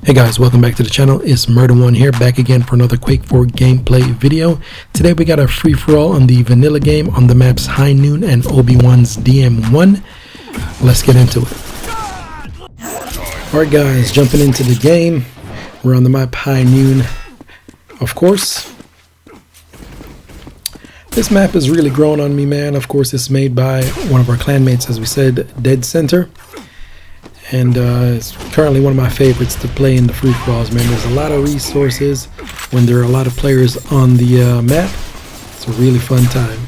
Hey guys, welcome back to the channel. It's Murder1 here, back again for another Quake 4 gameplay video. Today we got a free-for-all on the vanilla game on the maps HighNoon and Obi-Wan's DM1. Let's get into it. Alright guys, jumping into the game. We're on the map HighNoon, of course. This map is really growing on me, man. Of course, it's made by one of our clanmates, as we said, Dead Center. And it's currently one of my favorites to play in the free-for-alls, man. There's a lot of resources when there are a lot of players on the map. It's a really fun time.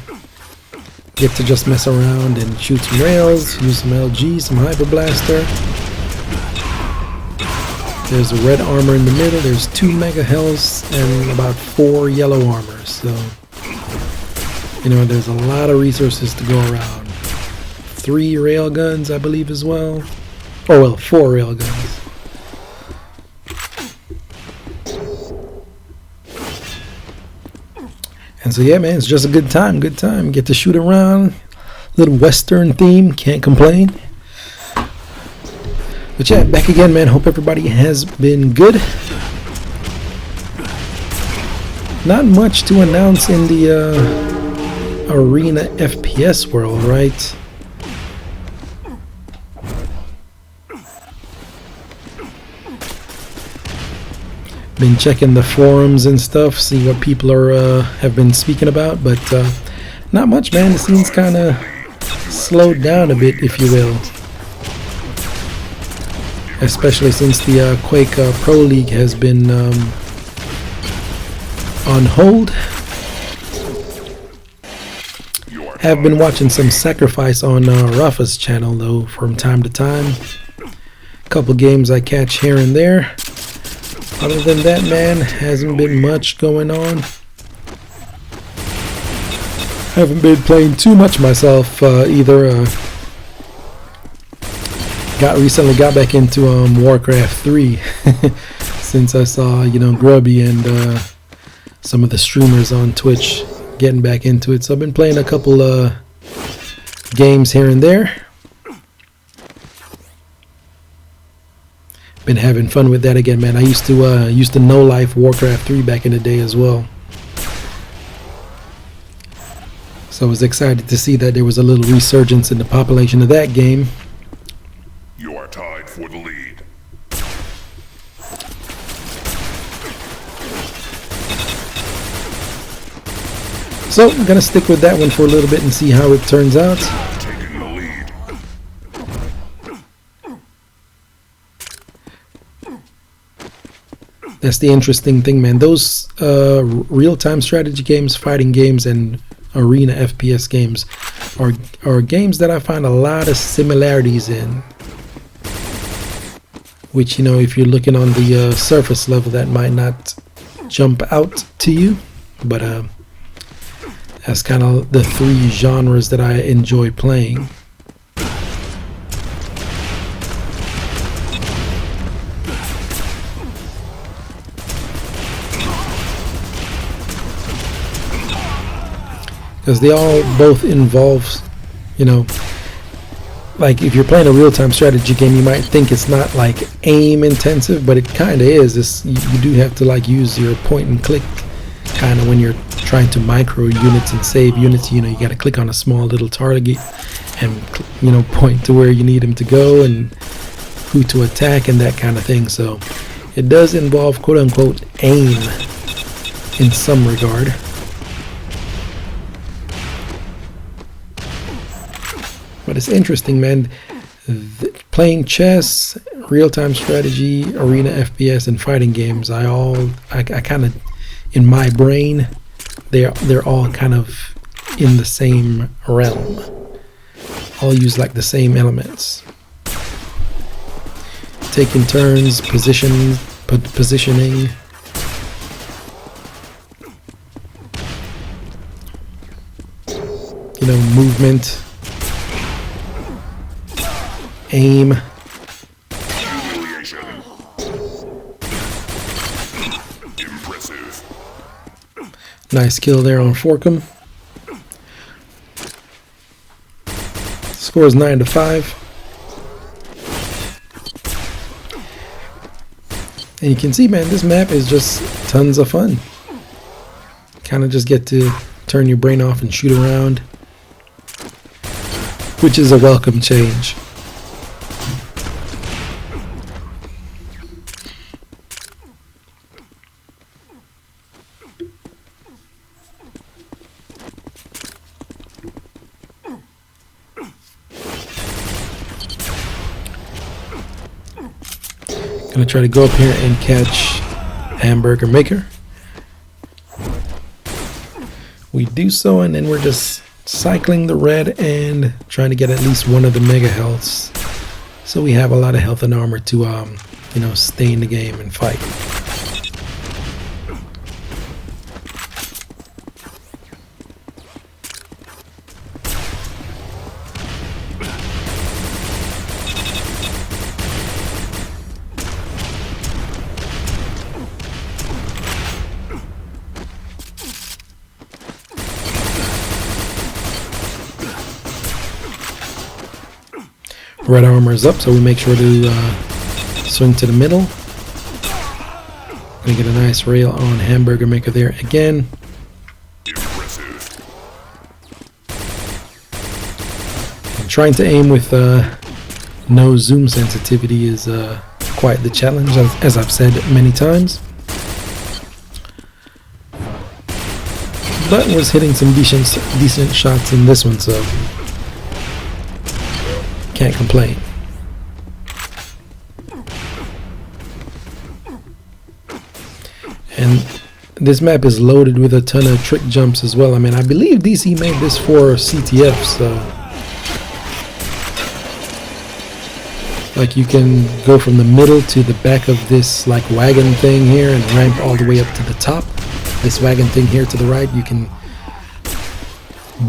Get to just mess around and shoot some rails, use some LG, some Hyper Blaster. There's a red armor in the middle. There's 2 mega healths and about 4 yellow armors. So, you know, there's a lot of resources to go around. 3 rail guns, I believe, as well. Oh well, 4 rail guns. And so yeah, man, it's just a good time, Get to shoot around, little western theme, can't complain. But yeah, back again, man. Hope everybody has been good. Not much to announce in the arena FPS world, right? Been checking the forums and stuff, see what people are have been speaking about, but not much, man. The scene's kind of slowed down a bit, if you will, especially since the Quake Pro League has been on hold. Have been watching some Sacrifice on Rafa's channel though from time to time. Couple games I catch here and there. Other than that, man, hasn't been much going on. Haven't been playing too much myself either. Recently got back into Warcraft 3 since I saw, you know, Grubby and some of the streamers on Twitch getting back into it. So I've been playing a couple games here and there. Been having fun with that again, man. I used to know life Warcraft 3 back in the day as well. So I was excited to see that there was a little resurgence in the population of that game. You are tied for the lead. So I'm gonna stick with that one for a little bit and see how it turns out. Taking the lead. That's the interesting thing, man. Those real-time strategy games, fighting games, and arena FPS games are games that I find a lot of similarities in. Which, you know, if you're looking on the surface level, that might not jump out to you. But that's kind of the 3 genres that I enjoy playing. Because they all both involve, you know, like if you're playing a real-time strategy game, you might think it's not like aim intensive, but it kind of is. You do have to like use your point and click kind of when you're trying to micro units and save units. You know, you got to click on a small little target and, you know, point to where you need them to go and who to attack and that kind of thing. So it does involve quote-unquote aim in some regard. But it's interesting, man. Playing chess, real-time strategy, arena FPS, and fighting games, I kind of, in my brain, they're all kind of in the same realm. All use like the same elements. Taking turns, positioning, you know, movement. Aim. Impressive. Nice kill there on Forkum. Score is 9-5. And you can see, man, this map is just tons of fun. Kind of just get to turn your brain off and shoot around, which is a welcome change. Gonna try to go up here and catch Hamburger Maker. We do so, and then we're just cycling the red and trying to get at least one of the mega healths, so we have a lot of health and armor to you know, stay in the game and fight. Red armor is up, so we make sure to swing to the middle. Gonna get a nice rail on Hamburger Maker there again. Impressive. And trying to aim with no zoom sensitivity is quite the challenge, as I've said many times. But was hitting some decent shots in this one, so can't complain. And this map is loaded with a ton of trick jumps as well. I mean, I believe DC made this for CTF, so like you can go from the middle to the back of this like wagon thing here and ramp all the way up to the top. This wagon thing here to the right, you can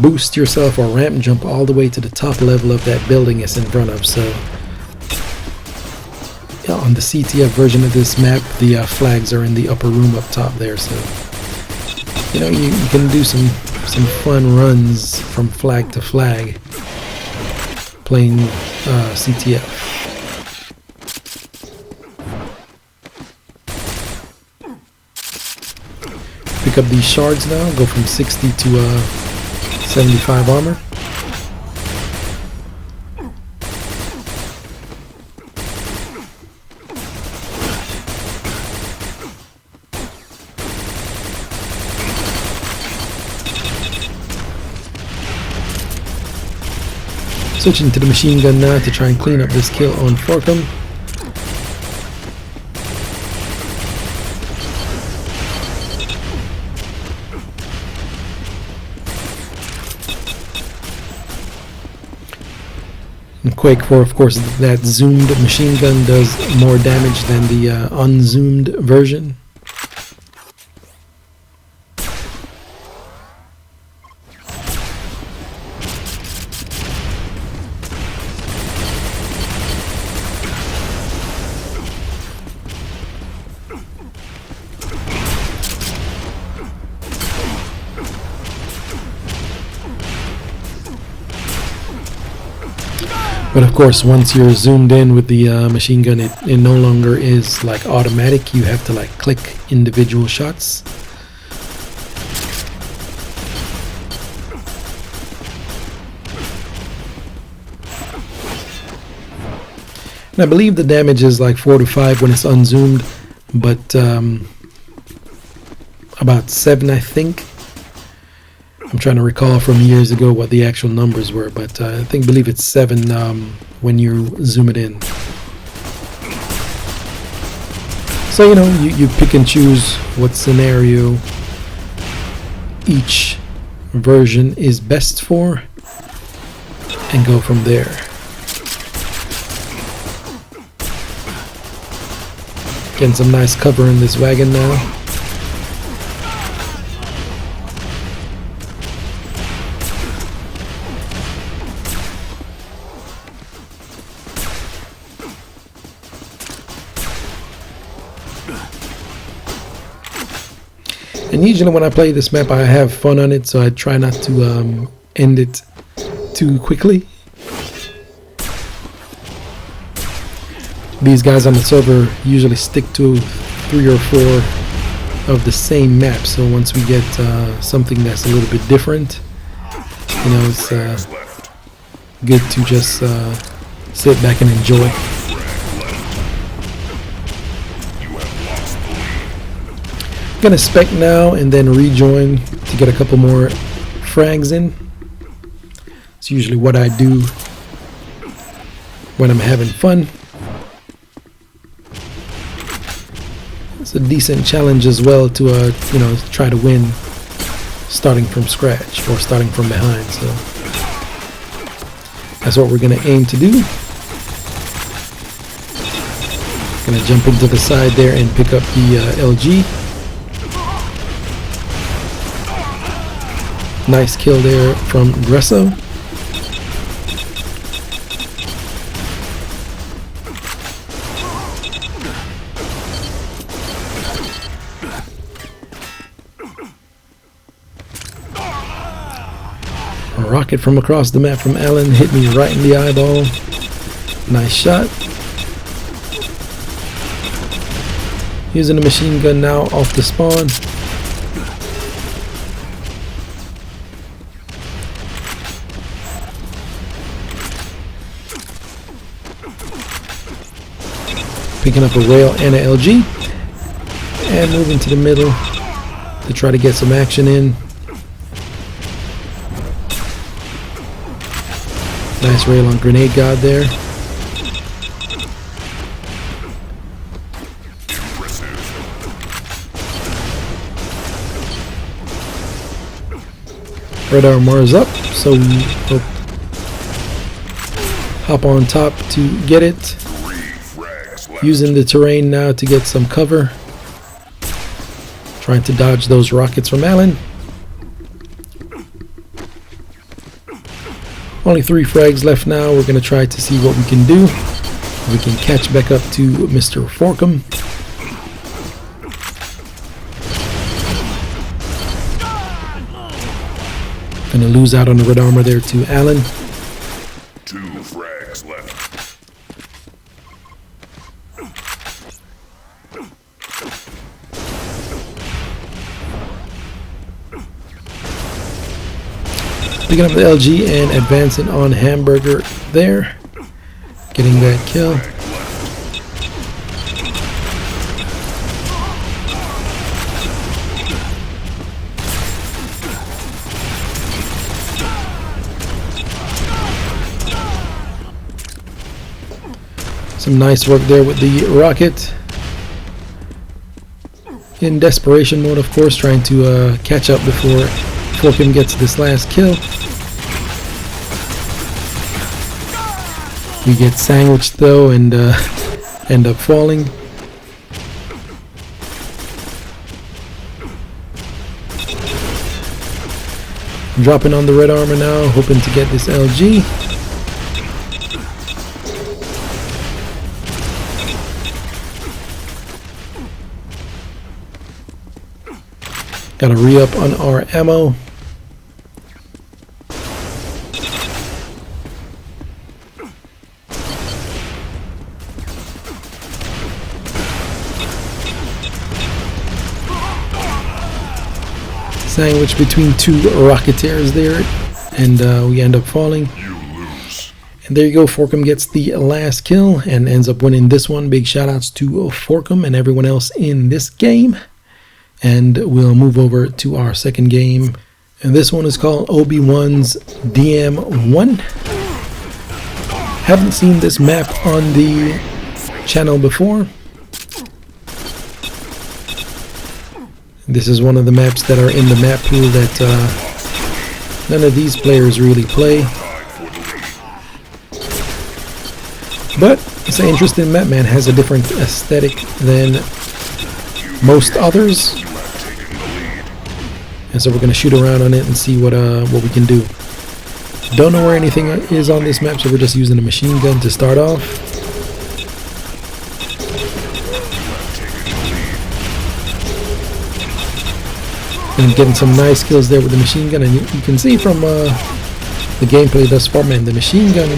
boost yourself or ramp jump all the way to the top level of that building it's in front of. So yeah, on the CTF version of this map, the flags are in the upper room up top there, so you know, you can do some fun runs from flag to flag playing CTF. Pick up these shards now, go from 60 to 75 armor. Switching to the machine gun now to try and clean up this kill on Forkum. And Quake 4, of course, that zoomed machine gun does more damage than the unzoomed version. But of course, once you're zoomed in with the machine gun, it no longer is like automatic. You have to like click individual shots. And I believe the damage is like 4 to 5 when it's unzoomed, but about 7, I think. I'm trying to recall from years ago what the actual numbers were, but I believe it's 7 when you zoom it in. So, you know, you pick and choose what scenario each version is best for and go from there. Getting some nice cover in this wagon now. And usually when I play this map, I have fun on it, so I try not to end it too quickly. These guys on the server usually stick to 3 or 4 of the same map. So once we get something that's a little bit different, you know, it's good to just sit back and enjoy. Gonna spec now and then rejoin to get a couple more frags in. It's usually what I do when I'm having fun. It's a decent challenge as well to you know, try to win starting from scratch or starting from behind. So that's what we're gonna aim to do. Gonna jump into the side there and pick up the LG. Nice kill there from Gresso. A rocket from across the map from Alan hit me right in the eyeball. Nice shot. Using the machine gun now off the spawn. Picking up a rail and an LG. And moving to the middle to try to get some action in. Nice rail on Grenade God there. Red armor's up, so we hop on top to get it. Using the terrain now to get some cover. Trying to dodge those rockets from Alan. Only 3 frags left now. We're going to try to see what we can do. We can catch back up to Mr. Forkum. Gonna lose out on the red armor there to Alan. 2 frags left. Picking up the LG and advancing on Hamburger there. Getting that kill. Some nice work there with the rocket. In desperation mode, of course, trying to catch up before Forkum gets this last kill. We get sandwiched though and end up falling. Dropping on the red armor now, hoping to get this LG. Gotta re-up on our ammo. Sandwich between 2 Rocketeers there, and we end up falling. And there you go, Forkum gets the last kill and ends up winning this one. Big shout outs to Forkum and everyone else in this game. And we'll move over to our second game. And this one is called Obi-Wan's DM1. Haven't seen this map on the channel before. This is one of the maps that are in the map pool that none of these players really play. But it's an interesting map, man. It has a different aesthetic than most others. And so we're going to shoot around on it and see what we can do. Don't know where anything is on this map, so we're just using a machine gun to start off. And getting some nice kills there with the machine gun, and you can see from the gameplay thus far, man, the machine gun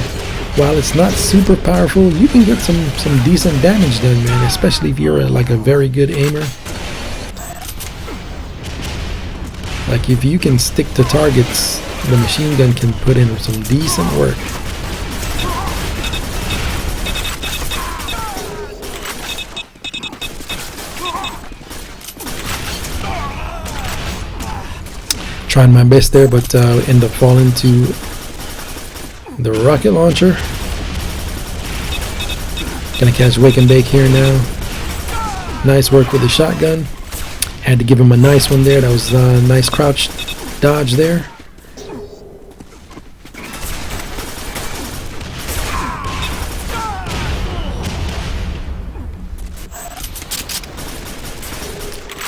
while it's not super powerful, you can get some decent damage done, man, especially if you're like a very good aimer. Like if you can stick to targets, the machine gun can put in some decent work. Trying my best there, but end up falling to the rocket launcher. Gonna catch Wake and Bake here now. Nice work with the shotgun. Had to give him a nice one there. That was a nice crouch dodge there.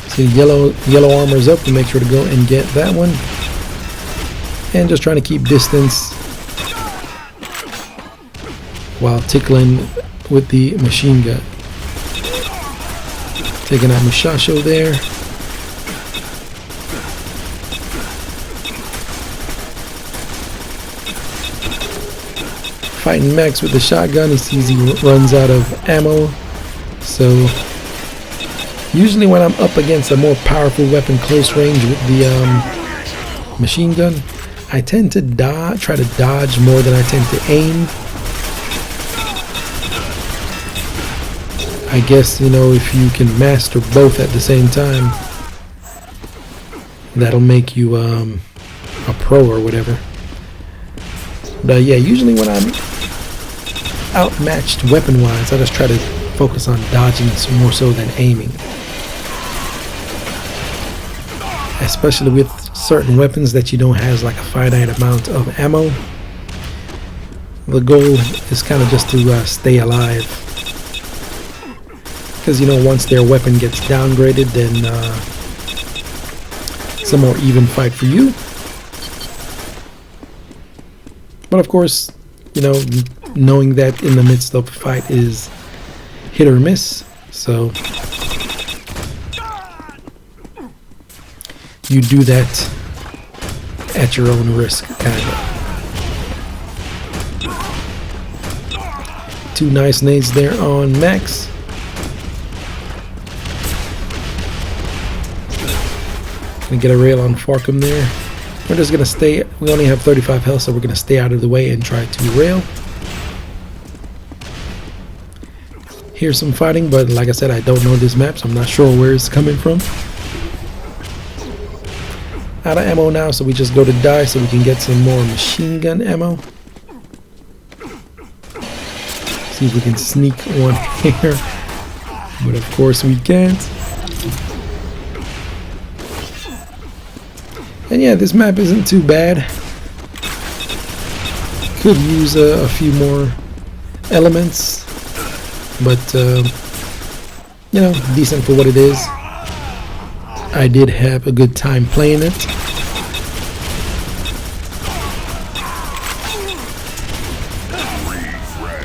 See, yellow armor's up to make sure to go and get that one. And just trying to keep distance while tickling with the machine gun. Taking out Mushasho there. Fighting Max with the shotgun. He sees he runs out of ammo. So usually when I'm up against a more powerful weapon close range with the machine gun, I tend to try to dodge more than I tend to aim. I guess, you know, if you can master both at the same time, that'll make you a pro or whatever. But yeah, usually when I'm outmatched weapon-wise, I just try to focus on dodging more so than aiming. Especially with certain weapons that you don't have like a finite amount of ammo. The goal is kind of just to stay alive. Because, you know, once their weapon gets downgraded, then it's a more even fight for you. But of course, you know, knowing that in the midst of a fight is hit or miss, so you do that at your own risk, kind of. Two nice nades there on Max. Gonna get a rail on Farkham there. We're just gonna stay, we only have 35 health, so we're gonna stay out of the way and try to rail. Here's some fighting, but like I said, I don't know this map, so I'm not sure where it's coming from. Out of ammo now, so we just go to die so we can get some more machine gun ammo. See if we can sneak one here, but of course we can't. And yeah, this map isn't too bad. Could use a few more elements, but you know, decent for what it is. I did have a good time playing it.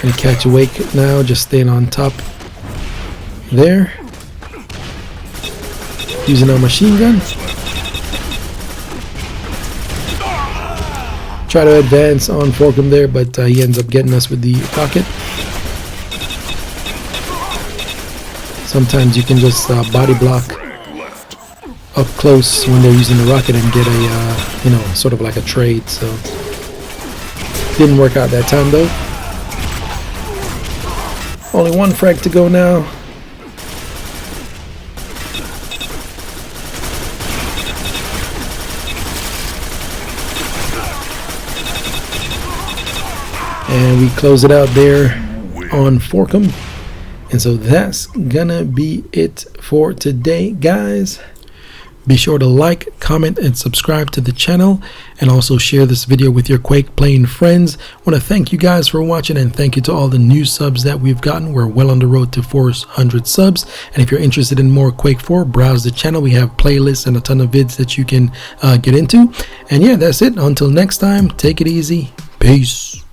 Gonna catch Wake now, just staying on top there. Using our machine gun. Try to advance on Farkham there, but he ends up getting us with the rocket. Sometimes you can just body block up close when they're using the rocket and get a, you know, sort of like a trade. So didn't work out that time though. Only one frag to go now. And we close it out there on Farkham. And so that's gonna be it for today, guys. Be sure to like, comment, and subscribe to the channel, and also share this video with your Quake playing friends. I want to thank you guys for watching, and thank you to all the new subs that we've gotten. We're well on the road to 400 subs, and if you're interested in more Quake 4, browse the channel. We have playlists and a ton of vids that you can get into. And yeah, that's it. Until next time, take it easy. Peace.